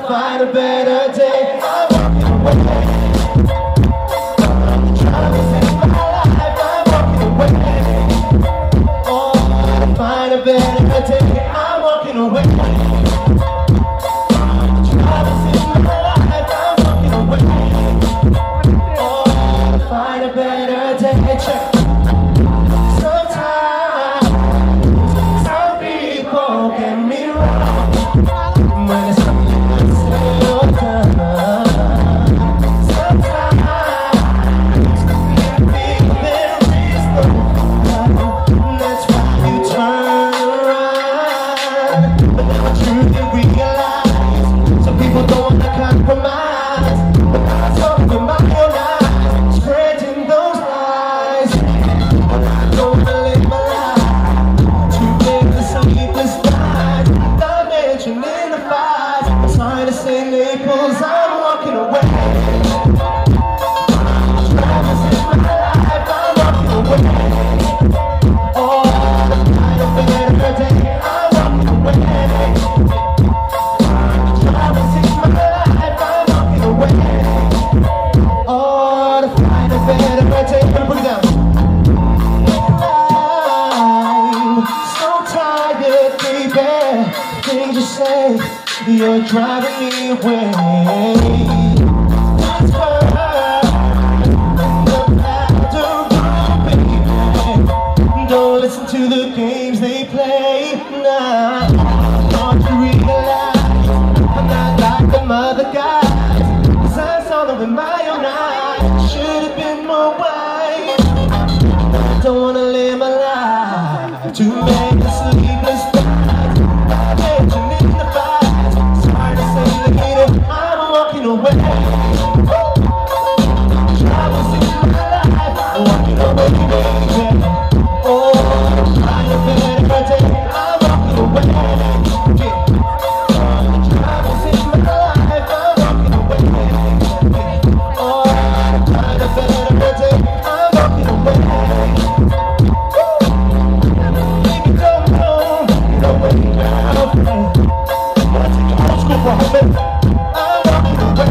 Find a better day, I'm walking away. Trying to save my life, I'm walking away. Oh, to find a better day, I'm walking away. Trying to save my life, I'm walking away. Oh, to find a better day. Check. Sometimes some people get me wrong when it's Naples, I'm walking away. Trying to save my life, I'm walking away. Oh, to find a better day, I'm walking away. Trying to save my life, I'm walking away. Oh, to find a better day. Put it down. I'm so tired, baby. Things you say, you're driving me away. That's why baby. Don't listen to the games they play. Nah, don't you realize I'm not like them other guys? 'Cause I saw them with my own eyes. Should've been more wise. Don't wanna live my life to make a sleepless night. I'm walking away. Trying to save my life, I'm walking away, baby. Oh, find a better day, I'm walking away. Trying to save my life, I'm walking away. Oh, find a better day, I'm walking away. Baby, don't go away now. Let's go for a minute. I'm walking away.